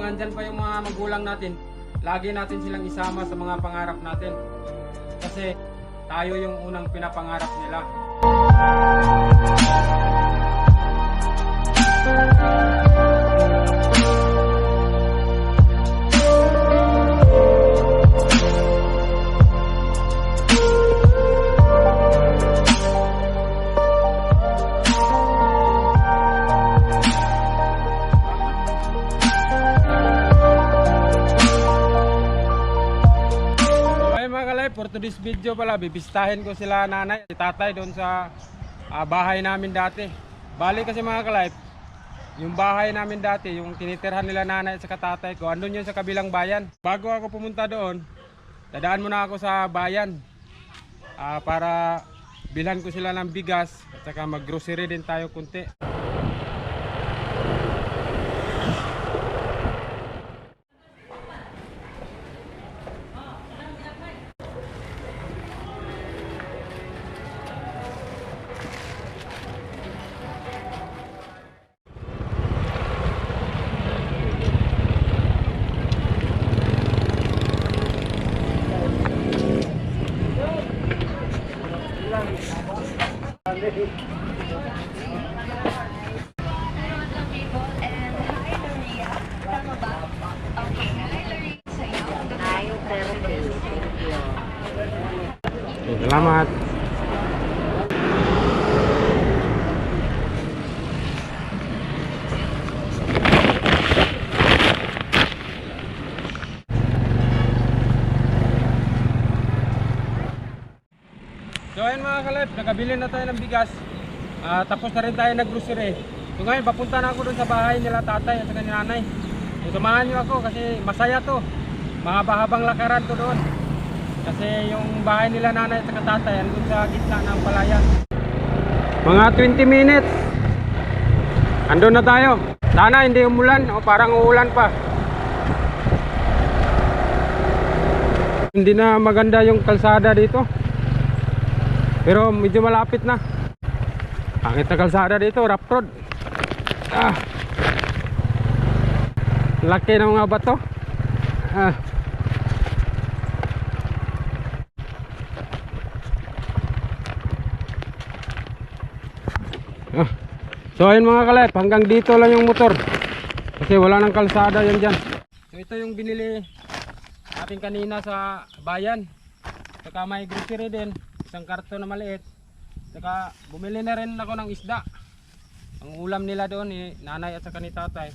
habang andyan pa yung mga magulang natin, lagi natin silang isama sa mga pangarap natin. Kasi tayo yung unang pinapangarap nila. For today's video pala, bibistahin ko sila nanay, si tatay doon sa bahay namin dati. Bali kasi mga ka-life, yung bahay namin dati, yung tinitirhan nila nanay at saka tatay ko, andun yun sa kabilang bayan. Bago ako pumunta doon, dadaan muna ako sa bayan para bilhan ko sila ng bigas at saka mag-grocery din tayo kunti. Salamat. So ayun mga kalip, nakabili na tayo ng bigas. Tapos na rin tayo nag-grocery. So ngayon papunta na ako doon sa bahay nila tatay at saka ni nanay. So samahan nyo ako kasi masaya to. Mahaba-habang lakaran to doon. Kasi yung bahay nila nanay at saka tatay andun sa gitna ng palayan. Mga 20 minutes andun na tayo. Sana hindi umulan o parang uulan pa. Hindi na maganda yung kalsada dito, pero medyo malapit na. Pangit na kalsada dito, rough road. Laki ng mga bato. So ayun mga kalep, hanggang dito lang yung motor kasi wala nang kalsada yan dyan. So ito yung binili natin kanina sa bayan. Saka may grocery din, isang karton na maliit. Saka bumili na rin ako ng isda. Ang ulam nila doon ni nanay at saka ni tatay.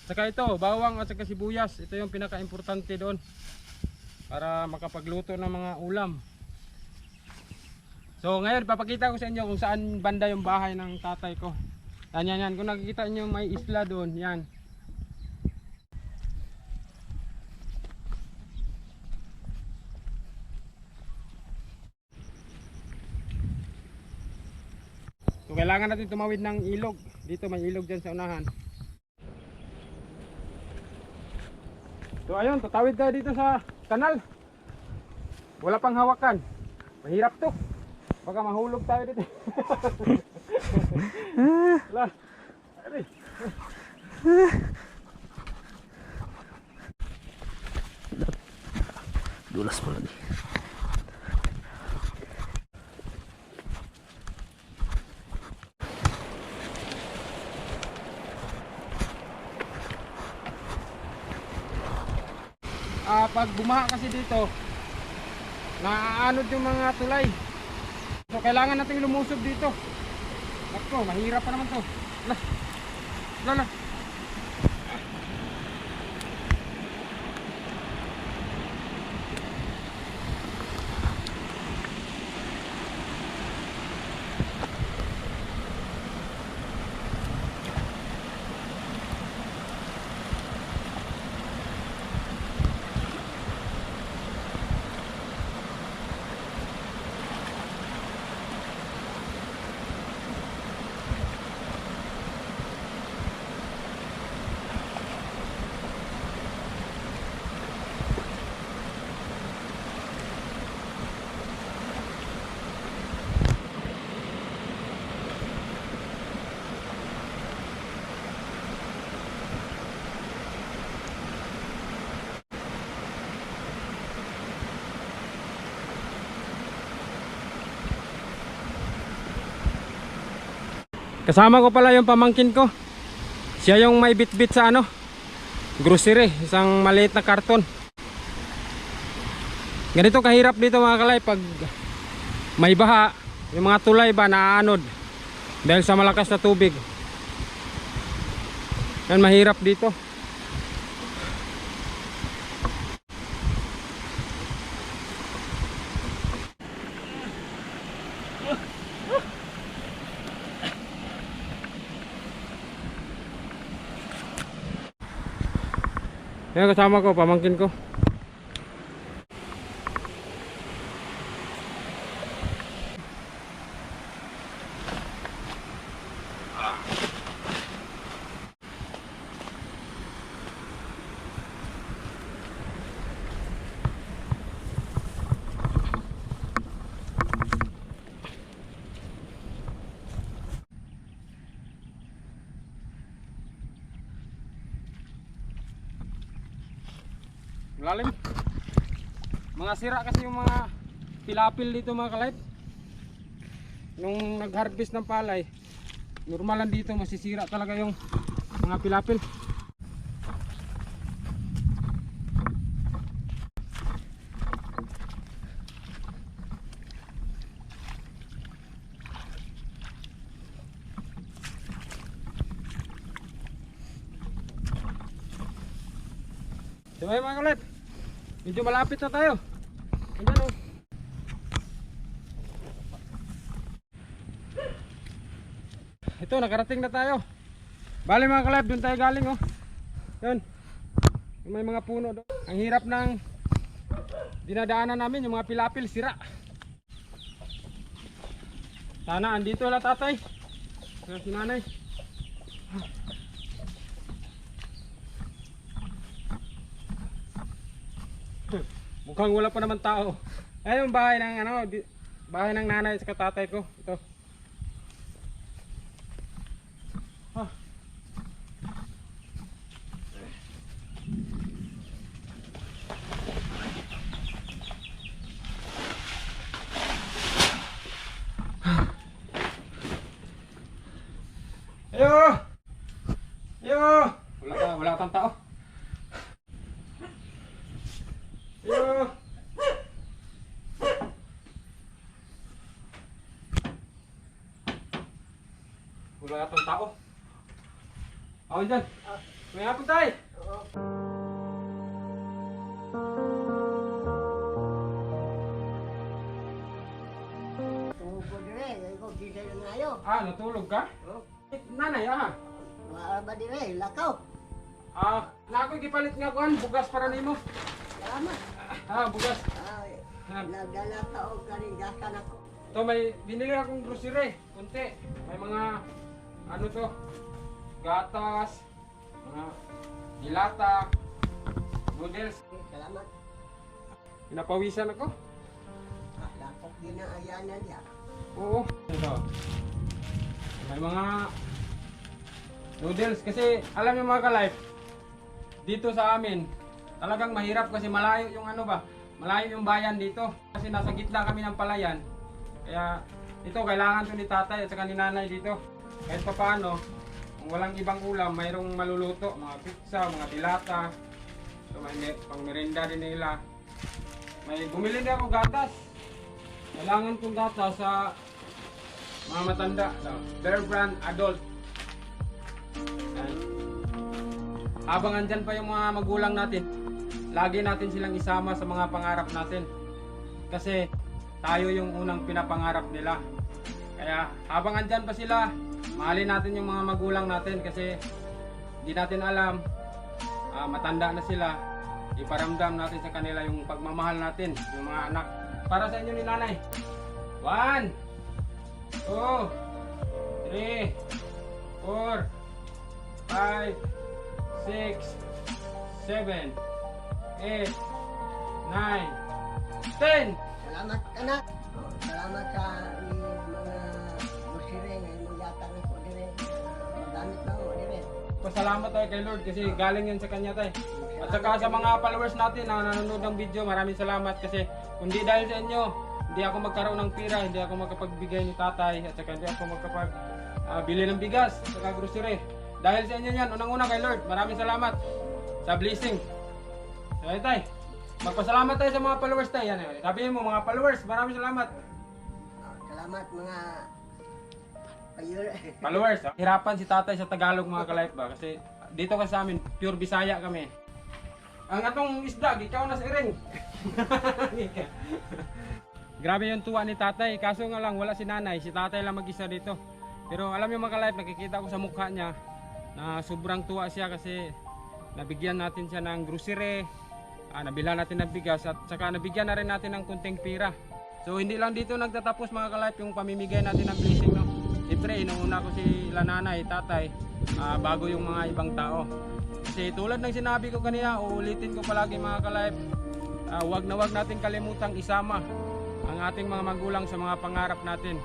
Saka ito, bawang at saka sibuyas. Ito yung pinaka-importante doon para makapagluto ng mga ulam. So ngayon papakita ko sa inyo kung saan banda yung bahay ng tatay ko. Yan. Kung nakikita nyo may isla doon, yan. So kailangan natin tumawid ng ilog. Dito may ilog dyan sa unahan. So ayun, tatawid tayo dito sa kanal. Wala pang hawakan. Mahirap to. Baka mahulog tayo dito. Lah. Ari. Dulas pala nih. Pag bumaha kasi dito, naaanod yung mga tulay. So kailangan natin lumusog dito. Nako, mahirap pa naman to. Lah. Kasama ko pala yung pamangkin ko. Siya yung may bit-bit sa ano, grocery, isang maliit na karton. Ganito kahirap dito mga kalay pag may baha, yung mga tulay ba naaanod dahil sa malakas na tubig. Yan, mahirap dito. Yan, kasama ko, pamangkin ko. Malalim. Mga sira kasi yung mga pilapil dito mga kalay. Nung nag-harvest ng palay, normalan dito masisira talaga yung mga pilapil. So ayun mga kalay, medyo malapit na tayo. Ayan, oh. Ito, nakarating na tayo. Bali mga kalab, doon tayo galing, oh. Yun. May mga puno doon. Ang hirap ng dinadaanan namin, yung mga pilapil sira. Sana andito wala tatay. Si nanay. Mukhang wala pa naman tao. Ayun yung bahay ng ano, bahay ng nanay sa tatay ko. Ito. Ayo! Ayo! Wala kang tao. Ayo! Wala kang tao. Ako dyan. May hapon tayo. Natulog ka? Nanay, Wala ba dire, lakaw. Nakoy gipalit nga kuan, bugas para nimo. Salamat. Bugas. Nagdala ka o karigasan ako. To may binili akong grocery, kunti. May mga ano to, gatas, mga dilata, noodles. Salamat. Pinapawisan ako. Lakok ginaayanan niya. Oo. Ito. May mga noodles kasi alam niyo mga ka-life, dito sa amin talagang mahirap kasi malayo yung ano ba, malayo yung bayan dito kasi nasa gitna kami ng palayan. Kaya ito kailangan to ni tatay at saka ni nanay dito. Kahit pa paano, kung walang ibang ulam, mayroong maluluto, mga pizza, mga dilata. So may pang merienda din nila. May bumili din ako gatas. Kailangan kong gatas sa mga matanda, Bear Brand Adult. Ayan. Habang andyan pa yung mga magulang natin, lagi natin silang isama sa mga pangarap natin. Kasi tayo yung unang pinapangarap nila. Kaya habang andyan pa sila, mahalin natin yung mga magulang natin kasi hindi natin alam, matanda na sila. Iparamdam natin sa kanila yung pagmamahal natin, yung mga anak. Para sa inyo ni nanay. 1, 2, 3, 4, 5, 6, 7, 8, 9, 10. Salamat anak. Salamat sa mga musire nga imong yatang ko dire. Magamit na ko dire. Pasalamat tayo kay Lord kasi galing yan sa kanya tayo. At saka sa mga followers natin na nanonood ng video, maraming salamat kasi kundi dahil sa inyo, hindi ako magkaroon ng pira, hindi ako makapagbigay ni tatay, at saka hindi ako bili ng bigas, at saka grocery. Dahil sa inyo yan, unang-una kay Lord, maraming salamat sa blessing. So ayun tay, magpasalamat tayo sa mga followers tayo. Yan, sabihin mo mga followers, maraming salamat. Salamat mga Followers, hirapan si tatay sa Tagalog mga ka-life ba? Kasi dito kasi sa amin, pure Bisaya kami. Ang atong isda, ikaw na si Ring. Grabe yung tuwa ni tatay, kaso nga lang wala si nanay, si tatay lang mag-isa dito. Pero alam niyo mga ka-life, nakikita ko sa mukha niya na sobrang tuwa siya kasi nabigyan natin siya ng grocery, nabilhan natin ng bigas at saka nabigyan na rin natin ng kunting pira. So hindi lang dito nagtatapos mga ka-life yung pamimigay natin ng blessing, no? Siyempre inuuna ko si nanay, tatay, bago yung mga ibang tao. Kasi tulad ng sinabi ko kanina, uulitin ko palagi mga ka-life, wag na wag natin kalimutang isama ang ating mga magulang sa mga pangarap natin.